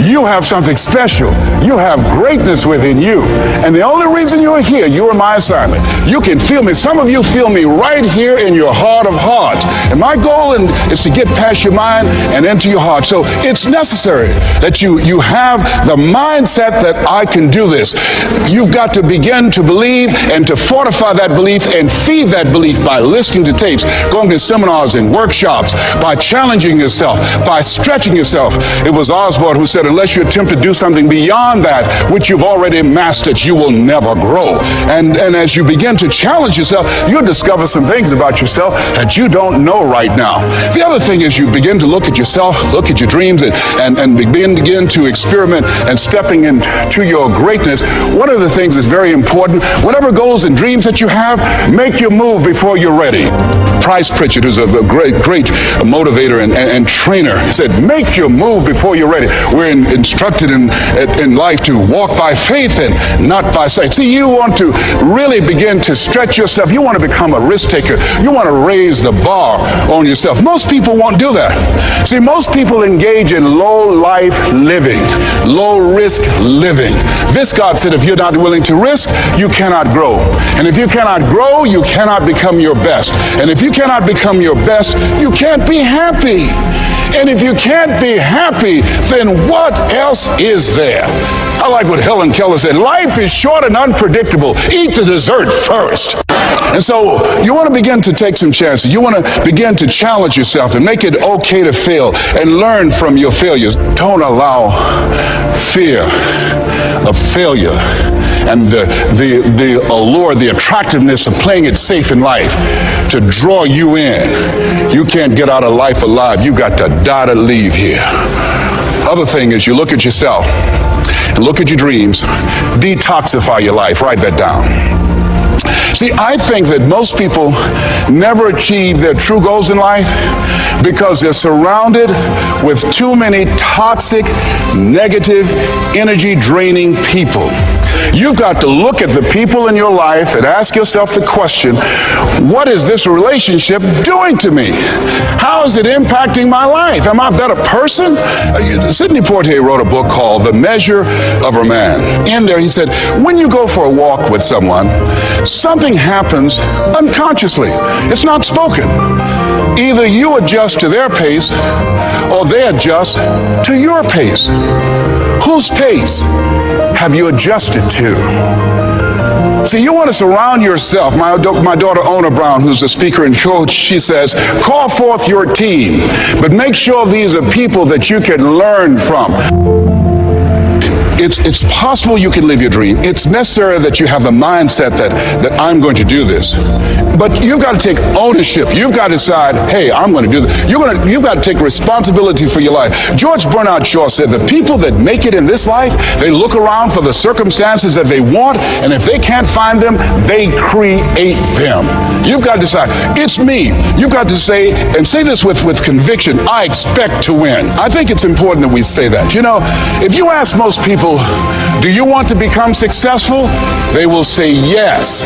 You have something special. You have greatness within you. And the only reason you're here, you are my assignment. You can feel me. Some of you feel me right here in your heart of hearts. And my goal is to get past your mind and into your heart. So it's necessary that you have the mindset that I can do this. You've got to begin to believe and to fortify that belief and feed that belief by listening to tapes, going to seminars and workshops, by challenging yourself, by stretching yourself. It was Osborne who said, unless you attempt to do something beyond that which you've already mastered, you will never grow. And as you begin to challenge yourself, you'll discover some things about yourself that you don't know right now. The other thing is you begin to look at yourself, look at your dreams, and begin to experiment and stepping into your greatness. One of the things that's very important, whatever goals and dreams that you have, make your move before you're ready. Price Pritchard, who's a great motivator and trainer, said, make your move before you're ready. We're instructed in life to walk by faith and not by sight. See, you want to really begin to stretch yourself. You want to become a risk taker. You want to raise the bar on yourself. Most people won't do that. See, most people engage in low life living, low risk living. Viscott said, if you're not willing to risk, you cannot grow. And if you cannot grow, you cannot become your best. And if you cannot become your best, you can't be happy. And if you can't be happy, then what else is there? I like what Helen Keller said, life is short and unpredictable. Eat the dessert first. And so you want to begin to take some chances. You want to begin to challenge yourself and make it okay to fail and learn from your failures. Don't allow fear of failure and the allure, the attractiveness of playing it safe in life to draw you in. You can't get out of life alive. You got to die to leave here. Other thing is you look at yourself and look at your dreams. Detoxify your life. Write that down. See, I think that most people never achieve their true goals in life because they're surrounded with too many toxic, negative, energy-draining people. You've got to look at the people in your life and ask yourself the question, what is this relationship doing to me? How is it impacting my life? Am I a better person? Sidney Poitier wrote a book called The Measure of a Man. In there he said, when you go for a walk with someone, something happens unconsciously. It's not spoken. Either you adjust to their pace or they adjust to your pace. Whose pace have you adjusted to? See, you want to surround yourself. My daughter, Ona Brown, who's a speaker and coach, she says, call forth your team, but make sure these are people that you can learn from. It's possible you can live your dream. It's necessary that you have the mindset that I'm going to do this. But you've got to take ownership. You've got to decide, hey, I'm going to do this. You've got to take responsibility for your life. George Bernard Shaw said the people that make it in this life, they look around for the circumstances that they want, and if they can't find them, they create them. You've got to decide, it's me. You've got to say, and say this with conviction, I expect to win. I think it's important that we say that. You know, if you ask most people, do you want to become successful? They will say yes.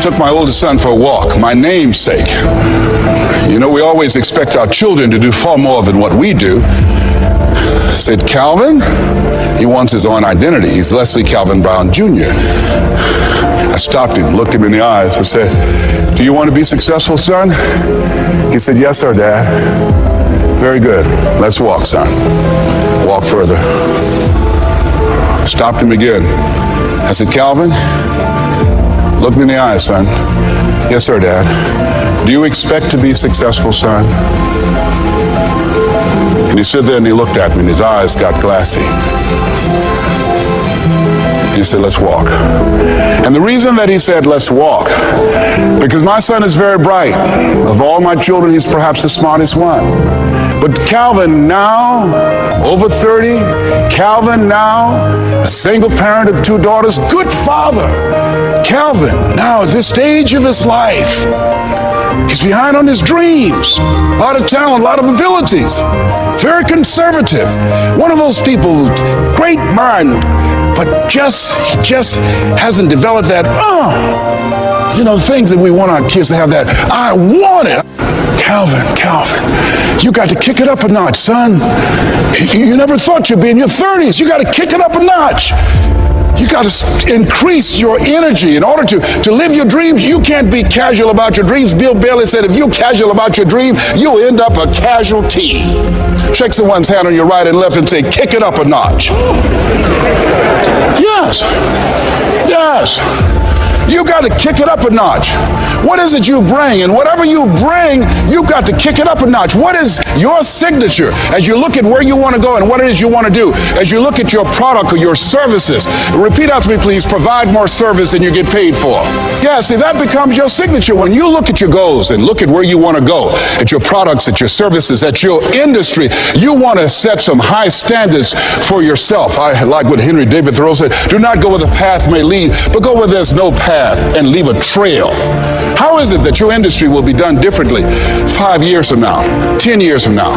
Took my oldest son for a walk, my namesake. You know, we always expect our children to do far more than what we do. Said, Calvin, he wants his own identity. He's Leslie Calvin Brown Jr. I stopped him, looked him in the eyes and said, do you want to be successful, son? He said, yes, sir, Dad. Very good. Let's walk, son. Walk further. Stopped him again. I said, Calvin, look me in the eyes, son. Yes, sir, Dad. Do you expect to be successful, son? And he stood there and he looked at me and his eyes got glassy. And he said, let's walk. And the reason that he said, let's walk, because my son is very bright. Of all my children, he's perhaps the smartest one. But Calvin now, over 30, Calvin now, a single parent of 2 daughters, good father. Calvin now at this stage of his life, he's behind on his dreams. A lot of talent, a lot of abilities. Very conservative. One of those people, great mind, but just hasn't developed that, things that we want our kids to have, that I want it. Calvin, you got to kick it up a notch, son. You never thought you'd be in your 30s. You got to kick it up a notch. You got to increase your energy in order to live your dreams. You can't be casual about your dreams. Bill Bailey said, if you're casual about your dream, you'll end up a casualty. Shake someone's hand on your right and left and say, kick it up a notch. Yes. You got to kick it up a notch. What is it you bring? And whatever you bring, you got to kick it up a notch. What is your signature as you look at where you want to go and what it is you want to do? As you look at your product or your services, repeat out to me, please, provide more service than you get paid for. Yeah, see, that becomes your signature. When you look at your goals and look at where you want to go, at your products, at your services, at your industry, you want to set some high standards for yourself. I like what Henry David Thoreau said, do not go where the path may lead, but go where there's no path and leave a trail. How is it that your industry will be done differently 5 years from now, 10 years from now?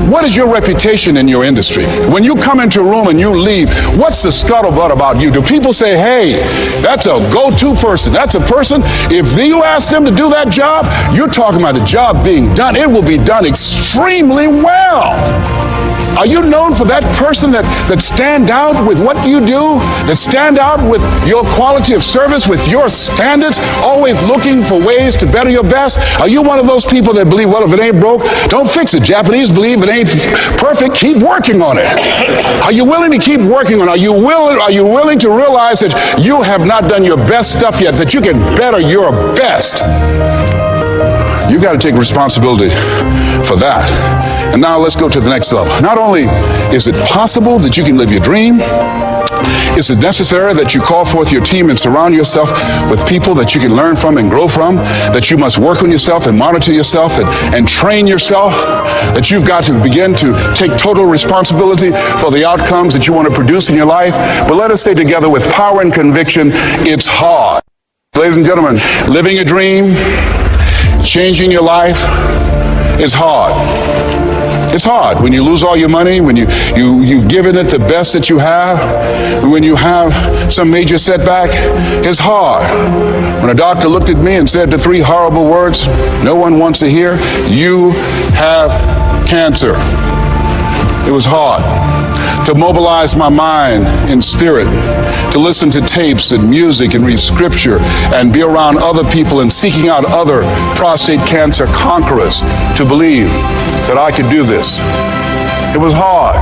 What is your reputation in your industry? When you come into a room and you leave, what's the scuttlebutt about you? Do people say, hey, that's a go-to person. That's a person, if you ask them to do that job, you're talking about the job being done. It will be done extremely well. Are you known for that person that stand out with what you do, that stand out with your quality of service, with your standards, always looking for ways to better your best? Are you one of those people that believe, well, if it ain't broke, don't fix it? Japanese believe it ain't perfect, keep working on it. Are you willing to keep working on it? Are you willing to realize that you have not done your best stuff yet, that you can better your best? You got to take responsibility for that. And now let's go to the next level. Not only is it possible that you can live your dream, is it necessary that you call forth your team and surround yourself with people that you can learn from and grow from, that you must work on yourself and monitor yourself and train yourself, that you've got to begin to take total responsibility for the outcomes that you want to produce in your life. But let us say together with power and conviction, it's hard. Ladies and gentlemen, living a dream, changing your life is hard. It's hard when you lose all your money, when you've given it the best that you have, when you have some major setback. It's hard. When a doctor looked at me and said the 3 horrible words no one wants to hear, you have cancer. It was hard to mobilize my mind and spirit, to listen to tapes and music and read scripture and be around other people and seeking out other prostate cancer conquerors to believe that I could do this. It was hard.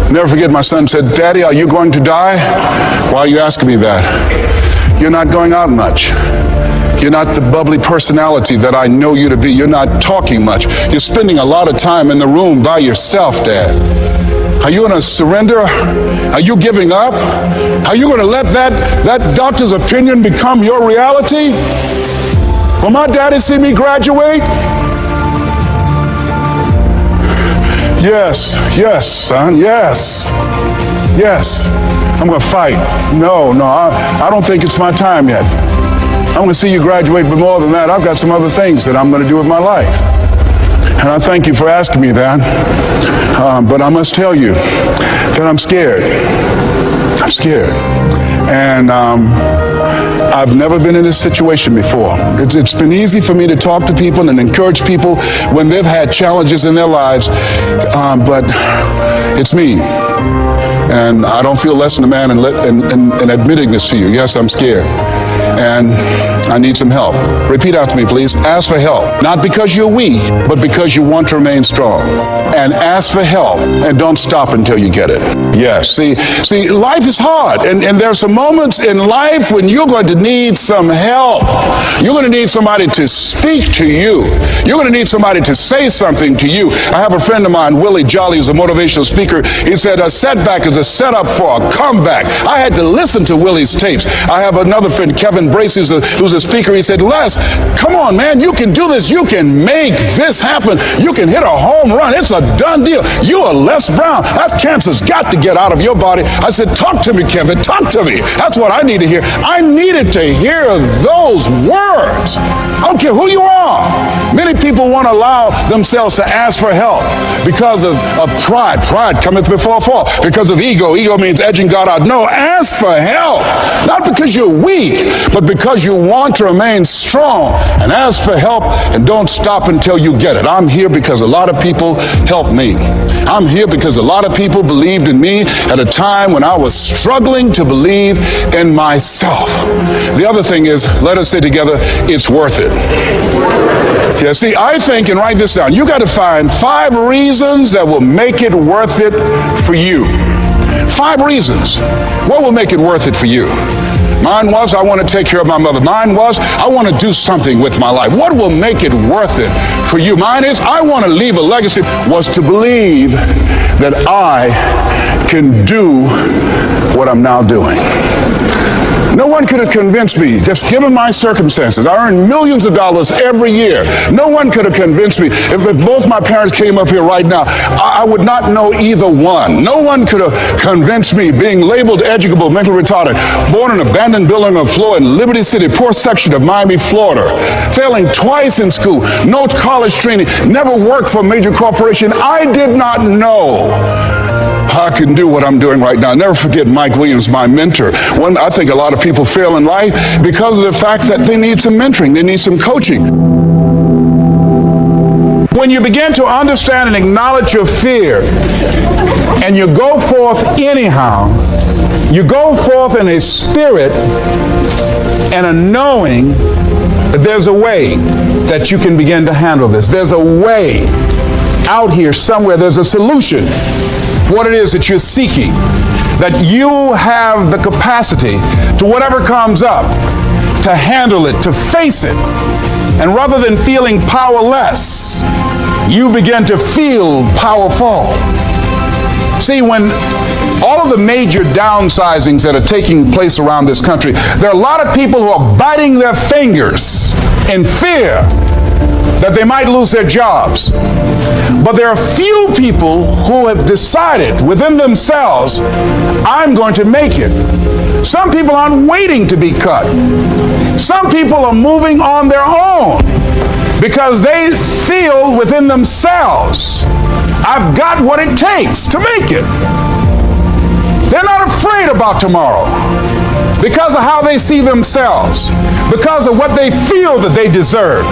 I'll never forget, my son said, Daddy, are you going to die? Why are you asking me that? You're not going out much. You're not the bubbly personality that I know you to be. You're not talking much. You're spending a lot of time in the room by yourself, Dad. Are you going to surrender? Are you giving up? Are you going to let that doctor's opinion become your reality? Will my daddy see me graduate? Yes, son, yes. I'm going to fight. No, I don't think it's my time yet. I'm going to see you graduate, but more than that, I've got some other things that I'm going to do with my life. And I thank you for asking me that. But I must tell you that I'm scared. I'm scared. And I've never been in this situation before. It's been easy for me to talk to people and encourage people when they've had challenges in their lives. But it's me. And I don't feel less than a man in admitting this to you. Yes, I'm scared. And I need some help. Repeat after me, please. Ask for help. Not because you're weak, but because you want to remain strong. And ask for help. And don't stop until you get it. Yes. See, life is hard. And there are some moments in life when you're going to need some help. You're going to need somebody to speak to you. You're going to need somebody to say something to you. I have a friend of mine, Willie Jolly, who's a motivational speaker. He said, a setback is a setup for a comeback. I had to listen to Willie's tapes. I have another friend, Kevin Bracy, who's a speaker. He said, Les, come on, man, you can do this. You can make this happen. You can hit a home run. It's a done deal. You are Les Brown. That cancer's got to get out of your body. I said, talk to me, Kevin. Talk to me. That's what I need to hear. I needed to hear those words. I don't care who you are. Many people won't allow themselves to ask for help because of pride. Pride cometh before a fall. Because of ego. Ego means edging God out. No, ask for help. Not because you're weak, but because you want to remain strong. And ask for help and don't stop until you get it. I'm here because a lot of people helped me. I'm here because a lot of people believed in me at a time when I was struggling to believe in myself. The other thing is, let us say together, it's worth it. Yeah, see, I think, and write this down, you got to find 5 reasons that will make it worth it for you. 5 reasons. What will make it worth it for you? Mine was, I want to take care of my mother. Mine was, I want to do something with my life. What will make it worth it for you? Mine is, I want to leave a legacy, was to believe that I can do what I'm now doing. No one could have convinced me, just given my circumstances. I earn millions of dollars every year. No one could have convinced me. If both my parents came up here right now, I would not know either one. No one could have convinced me, being labeled educable, mentally retarded, born in an abandoned building on the floor in Liberty City, poor section of Miami, Florida, failing twice in school, no college training, never worked for a major corporation. I did not know I can do what I'm doing right now. Never forget Mike Williams, my mentor. I think a lot of people fail in life because of the fact that they need some mentoring, they need some coaching. When you begin to understand and acknowledge your fear, and you go forth anyhow, you go forth in a spirit and a knowing that there's a way that you can begin to handle this. There's a way out here somewhere. There's a solution. What it is that you're seeking, that you have the capacity to whatever comes up, to handle it, to face it. And rather than feeling powerless, you begin to feel powerful. See, when all of the major downsizings that are taking place around this country, there are a lot of people who are biting their fingers in fear that they might lose their jobs. But there are few people who have decided within themselves, I'm going to make it. Some people aren't waiting to be cut. Some people are moving on their own because they feel within themselves, I've got what it takes to make it. They're not afraid about tomorrow because of how they see themselves, because of what they feel that they deserve,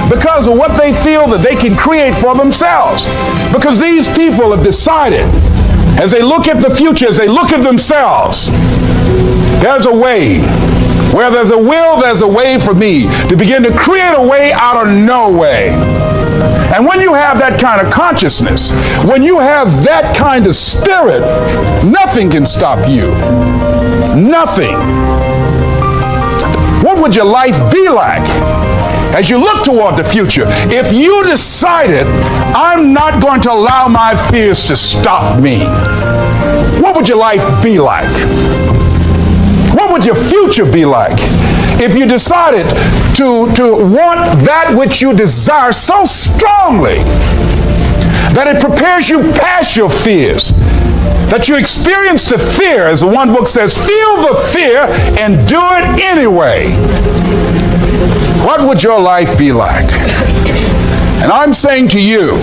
because of what they feel that they can create for themselves. Because these people have decided, as they look at the future, as they look at themselves, there's a way. Where there's a will, there's a way for me to begin to create a way out of no way. And when you have that kind of consciousness, when you have that kind of spirit, nothing can stop you. Nothing. What would your life be like as you look toward the future if you decided, I'm not going to allow my fears to stop me? What would your life be like? What would your future be like if you decided to want that which you desire so strongly that it prepares you past your fears, that you experience the fear, as the one book says, feel the fear and do it anyway? What would your life be like? And I'm saying to you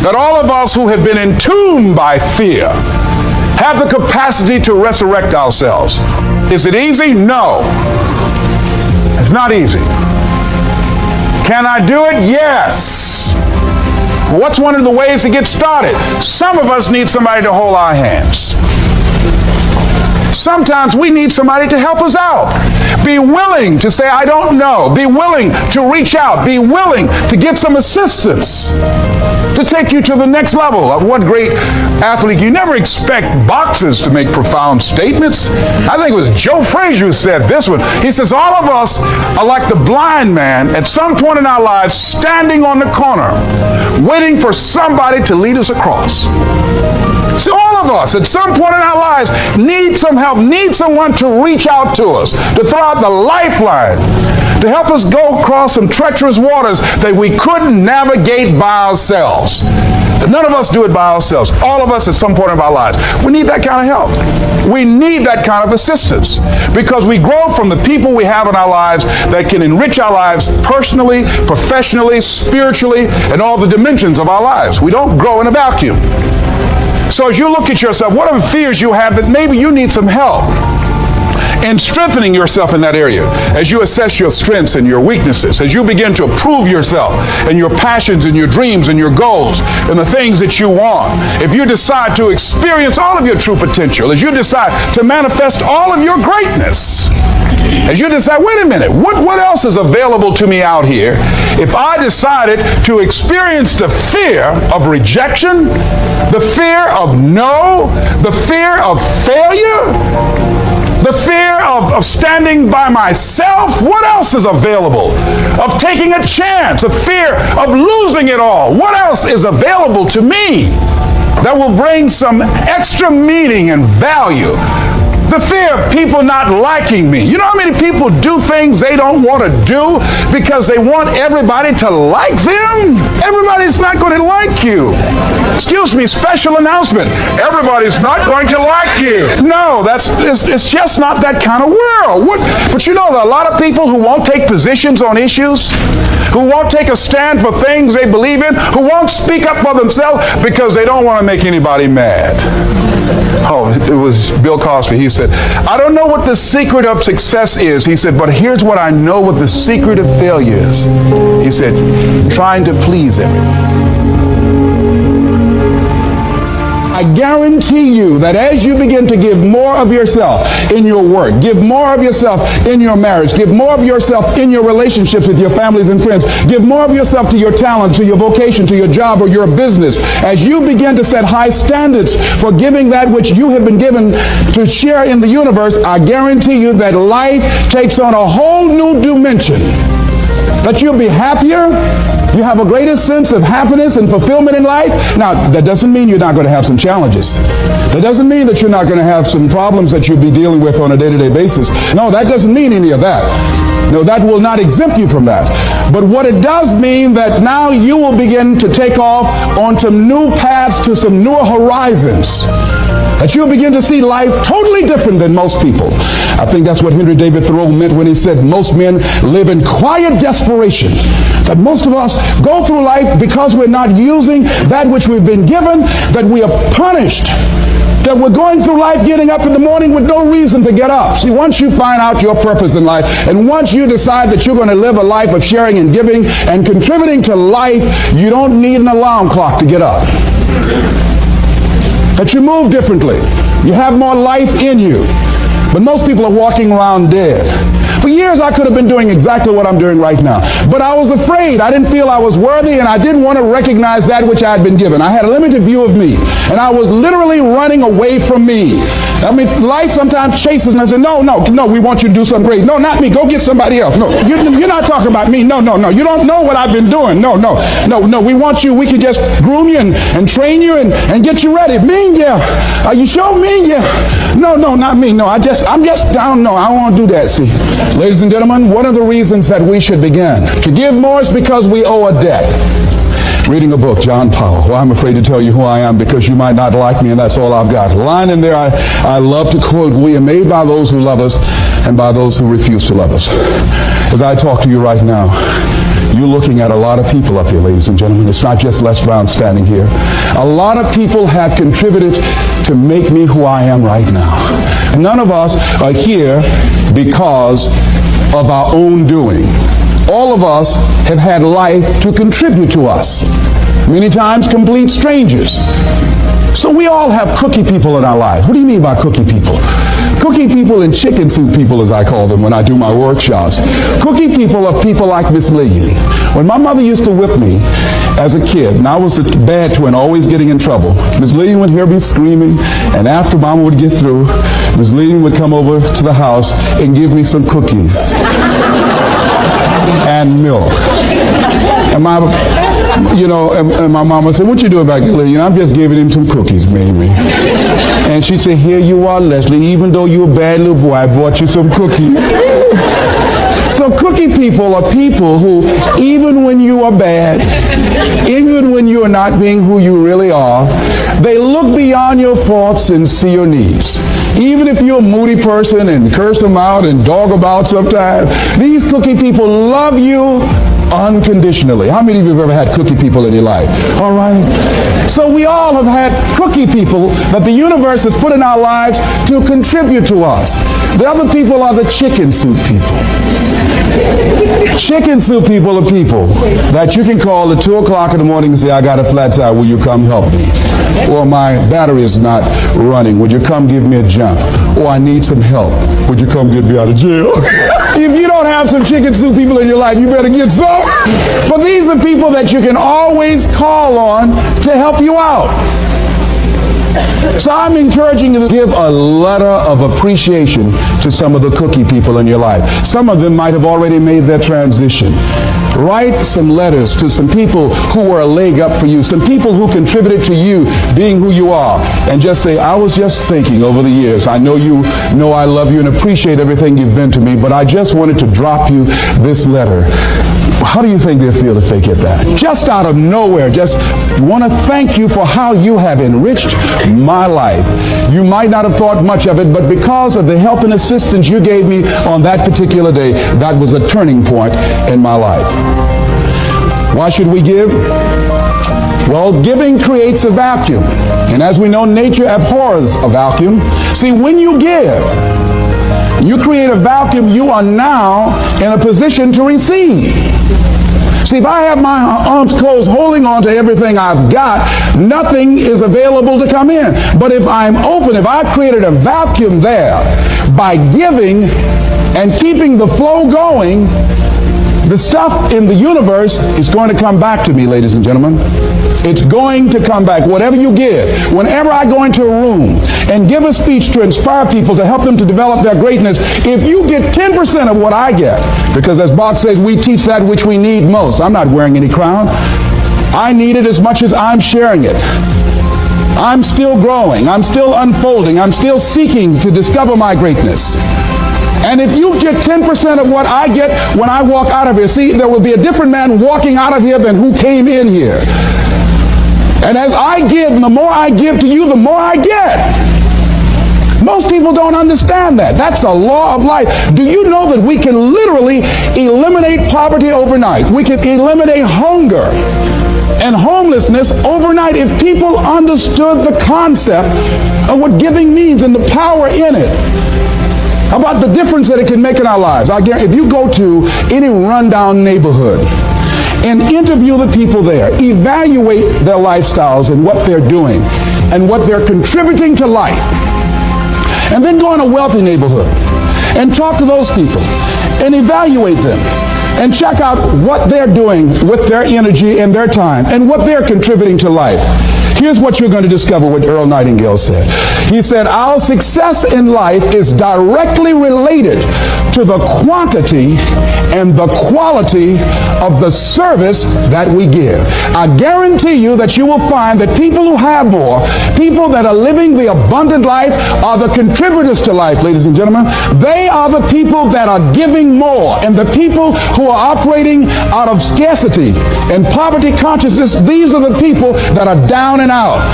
that all of us who have been entombed by fear have the capacity to resurrect ourselves. Is it easy? No. It's not easy. Can I do it? Yes. What's one of the ways to get started? Some of us need somebody to hold our hands. Sometimes we need somebody to help us out. Be willing to say, I don't know. Be willing to reach out. Be willing to get some assistance to take you to the next level. What great athlete. You never expect boxers to make profound statements. I think it was Joe Frazier who said this one. He says, all of us are like the blind man at some point in our lives standing on the corner waiting for somebody to lead us across. See, all of us at some point in our lives need some help, need someone to reach out to us, to throw out the lifeline, to help us go across some treacherous waters that we couldn't navigate by ourselves. None of us do it by ourselves. All of us at some point of our lives. We need that kind of help. We need that kind of assistance because we grow from the people we have in our lives that can enrich our lives personally, professionally, spiritually, and all the dimensions of our lives. We don't grow in a vacuum. So as you look at yourself, what are the fears you have that maybe you need some help in strengthening yourself in that area? As you assess your strengths and your weaknesses, as you begin to approve yourself and your passions and your dreams and your goals and the things that you want, if you decide to experience all of your true potential, as you decide to manifest all of your greatness, as you decide, wait a minute, what else is available to me out here if I decided to experience the fear of rejection, the fear of no, the fear of failure, the fear of standing by myself? What else is available? Of taking a chance, a fear of losing it all. What else is available to me that will bring some extra meaning and value? The fear of people not liking me. You know how many people do things they don't want to do because they want everybody to like them? Everybody's not going to like you. Excuse me, special announcement. Everybody's not going to like you. No, it's just not that kind of world. But you know, there are a lot of people who won't take positions on issues, who won't take a stand for things they believe in, who won't speak up for themselves because they don't want to make anybody mad. Oh, it was Bill Cosby. He said, I don't know what the secret of success is. He said, but here's what I know what the secret of failure is. He said, trying to please everyone. I guarantee you that as you begin to give more of yourself in your work, give more of yourself in your marriage, give more of yourself in your relationships with your families and friends, give more of yourself to your talent, to your vocation, to your job or your business, as you begin to set high standards for giving that which you have been given to share in the universe, I guarantee you that life takes on a whole new dimension. That you'll be happier, you have a greater sense of happiness and fulfillment in life. Now, that doesn't mean you're not going to have some challenges. That doesn't mean that you're not going to have some problems that you'll be dealing with on a day-to-day basis. No, that doesn't mean any of that. No, that will not exempt you from that. But what it does mean that now you will begin to take off on some new paths to some newer horizons. That you'll begin to see life totally different than most people. I think that's what Henry David Thoreau meant when he said most men live in quiet desperation. That most of us go through life because we're not using that which we've been given, that we are punished. That we're going through life getting up in the morning with no reason to get up. See, once you find out your purpose in life, and once you decide that you're going to live a life of sharing and giving and contributing to life, you don't need an alarm clock to get up. That you move differently. You have more life in you. But most people are walking around dead. For years, I could have been doing exactly what I'm doing right now. But I was afraid. I didn't feel I was worthy, and I didn't want to recognize that which I had been given. I had a limited view of me, and I was literally running away from me. I mean, life sometimes chases me and says, no, we want you to do something great. No, not me. Go get somebody else. No, you're not talking about me. No. You don't know what I've been doing. No. We want you. We can just groom you and train you and get you ready. Me, yeah. Are you sure? Me, yeah. No, not me. No, I'm just down. No, I don't want to do that. See, ladies and gentlemen, one of the reasons that we should begin to give more is because we owe a debt. Reading a book, John Powell. Well, I'm afraid to tell you who I am because you might not like me, and that's all I've got. A line in there I love to quote, we are made by those who love us and by those who refuse to love us. As I talk to you right now, you're looking at a lot of people up here, ladies and gentlemen. It's not just Les Brown standing here. A lot of people have contributed to make me who I am right now. None of us are here because of our own doing. All of us have had life to contribute to us. Many times complete strangers. So we all have cookie people in our life. What do you mean by cookie people? Cookie people and chicken soup people, as I call them when I do my workshops. Cookie people are people like Miss Lillian. When my mother used to whip me as a kid, and I was a bad twin, always getting in trouble, Miss Lillian would hear me screaming, and after Mama would get through, Miss Lillian would come over to the house and give me some cookies and milk. And my mama said, what you doing back there, Lillian? I'm just giving him some cookies, baby. And she said, here you are, Leslie. Even though you're a bad little boy, I bought you some cookies. So cookie people are people who, even when you are bad, even when you are not being who you really are. They look beyond your faults and see your needs. Even if you're a moody person and curse them out and dog about sometimes, these cookie people love you unconditionally. How many of you have ever had cookie people in your life? All right. So we all have had cookie people that the universe has put in our lives to contribute to us. The other people are the chicken soup people. Chicken soup people are people that you can call at 2 o'clock in the morning and say, I got a flat tire, will you come help me? Or my battery is not running, would you come give me a jump? Or I need some help, would you come get me out of jail? If you don't have some chicken soup people in your life, you better get some. But these are people that you can always call on to help you out. So I'm encouraging you to give a letter of appreciation to some of the cookie people in your life. Some of them might have already made their transition. Write some letters to some people who were a leg up for you, some people who contributed to you being who you are, and just say, I was just thinking over the years, I know you know I love you and appreciate everything you've been to me, but I just wanted to drop you this letter. How do you think they'll feel if they get that? Just out of nowhere, just want to thank you for how you have enriched my life. You might not have thought much of it, but because of the help and assistance you gave me on that particular day, that was a turning point in my life. Why should we give? Well, giving creates a vacuum. And as we know, nature abhors a vacuum. See, when you give, you create a vacuum. You are now in a position to receive. See, if I have my arms closed holding on to everything I've got, nothing is available to come in. But if I'm open, if I've created a vacuum there by giving and keeping the flow going, the stuff in the universe is going to come back to me, ladies and gentlemen. It's going to come back. Whatever you give, whenever I go into a room and give a speech to inspire people, to help them to develop their greatness, if you get 10% of what I get, because as Bach says, we teach that which we need most. I'm not wearing any crown. I need it as much as I'm sharing it. I'm still growing. I'm still unfolding. I'm still seeking to discover my greatness. And if you get 10% of what I get when I walk out of here, see, there will be a different man walking out of here than who came in here. And as I give, the more I give to you, the more I get. Most people don't understand that. That's a law of life. Do you know that we can literally eliminate poverty overnight? We can eliminate hunger and homelessness overnight if people understood the concept of what giving means and the power in it. How about the difference that it can make in our lives? I guarantee if you go to any rundown neighborhood and interview the people there, evaluate their lifestyles and what they're doing and what they're contributing to life, and then go in a wealthy neighborhood and talk to those people and evaluate them and check out what they're doing with their energy and their time and what they're contributing to life. Here's what you're going to discover what Earl Nightingale said. He said, our success in life is directly related to the quantity and the quality of the service that we give. I guarantee you that you will find that people who have more, people that are living the abundant life, are the contributors to life, ladies and gentlemen. They are the people that are giving more. And the people who are operating out of scarcity and poverty consciousness, these are the people that are down and out.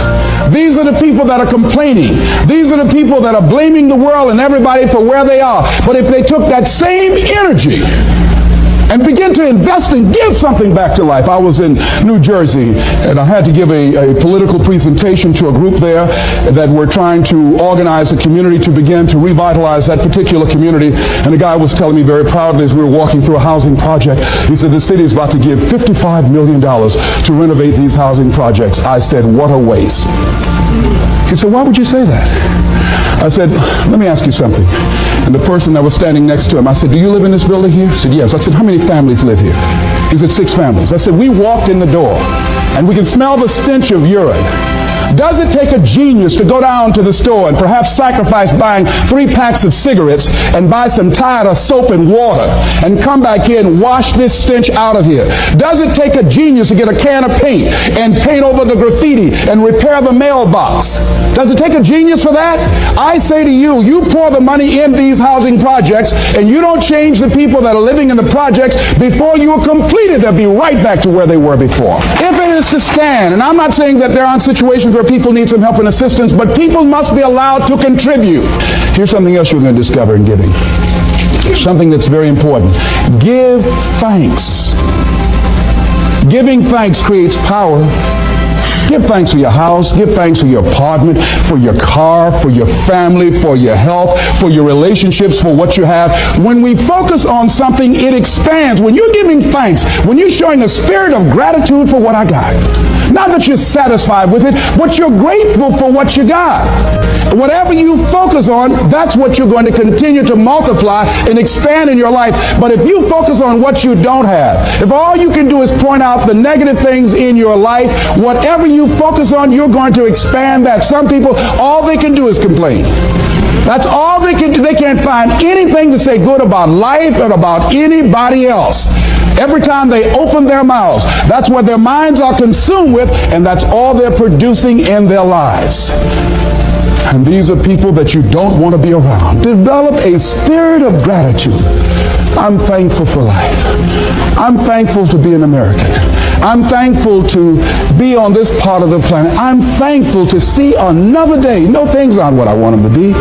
These are the people that are complaining. These are the people that are blaming the world and everybody for where they are. But if they took that same energy and begin to invest and give something back to life. I was in New Jersey, and I had to give a political presentation to a group there that were trying to organize a community to begin to revitalize that particular community. And the guy was telling me very proudly as we were walking through a housing project, he said, the city is about to give $55 million to renovate these housing projects. I said, what a waste. He said, why would you say that? I said, let me ask you something. And the person that was standing next to him, I said, do you live in this building here? He said, yes. I said, how many families live here? He said, 6 families. I said, we walked in the door, and we can smell the stench of urine. Does it take a genius to go down to the store and perhaps sacrifice buying 3 packs of cigarettes and buy some Tide soap and water and come back here and wash this stench out of here? Does it take a genius to get a can of paint and paint over the graffiti and repair the mailbox? Does it take a genius for that? I say to you, you pour the money in these housing projects and you don't change the people that are living in the projects, before you are completed, they'll be right back to where they were before. If it is to stand, and I'm not saying that there aren't situations where people need some help and assistance, but people must be allowed to contribute. Here's something else you're going to discover in giving. Something that's very important. Give thanks. Giving thanks creates power. Give thanks for your house. Give thanks for your apartment, for your car, for your family, for your health, for your relationships, for what you have. When we focus on something, it expands. When you're giving thanks, when you're showing a spirit of gratitude for what I got, not that you're satisfied with it, but you're grateful for what you got. Whatever you focus on, that's what you're going to continue to multiply and expand in your life. But if you focus on what you don't have, if all you can do is point out the negative things in your life, whatever you focus on, you're going to expand that. Some people, all they can do is complain. That's all they can do. They can't find anything to say good about life or about anybody else. Every time they open their mouths, that's what their minds are consumed with, and that's all they're producing in their lives. And these are people that you don't want to be around. Develop a spirit of gratitude. I'm thankful for life. I'm thankful to be an American. I'm thankful to be on this part of the planet. I'm thankful to see another day. No, things aren't what I want them to be.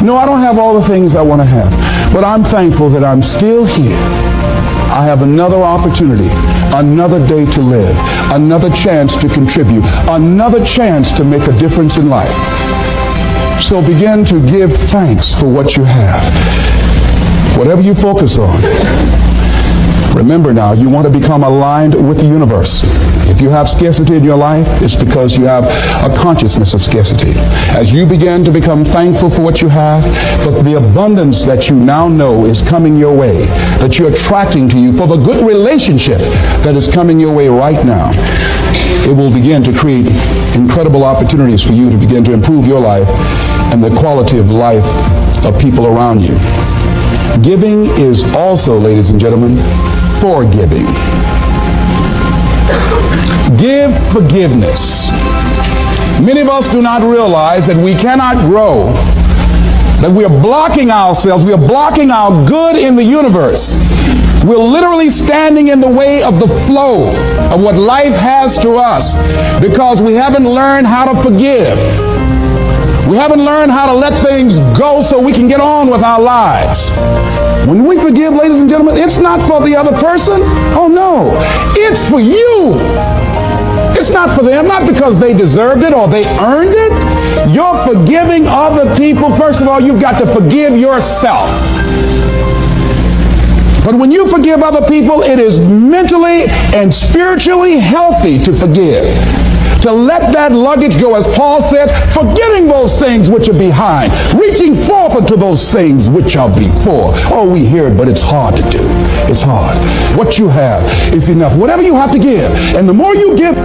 No, I don't have all the things I want to have. But I'm thankful that I'm still here. I have another opportunity, another day to live, another chance to contribute, another chance to make a difference in life. So begin to give thanks for what you have. Whatever you focus on. Remember now, you want to become aligned with the universe. If you have scarcity in your life, it's because you have a consciousness of scarcity. As you begin to become thankful for what you have, for the abundance that you now know is coming your way, that you're attracting to you, for the good relationship that is coming your way right now, it will begin to create incredible opportunities for you to begin to improve your life and the quality of life of people around you. Giving is also, ladies and gentlemen, forgiving. Give forgiveness. Many of us do not realize that we cannot grow, that we are blocking ourselves, we are blocking our good in the universe. We're literally standing in the way of the flow of what life has to us because we haven't learned how to forgive. We haven't learned how to let things go so we can get on with our lives. When we forgive, ladies and gentlemen, it's not for the other person. Oh no, it's for you. It's not for them, not because they deserved it or they earned it. You're forgiving other people. First of all, you've got to forgive yourself. But when you forgive other people, it is mentally and spiritually healthy to forgive. To let that luggage go, as Paul said, forgetting those things which are behind, reaching forth unto those things which are before. Oh, we hear it, but it's hard to do. It's hard. What you have is enough. Whatever you have to give. And the more you give,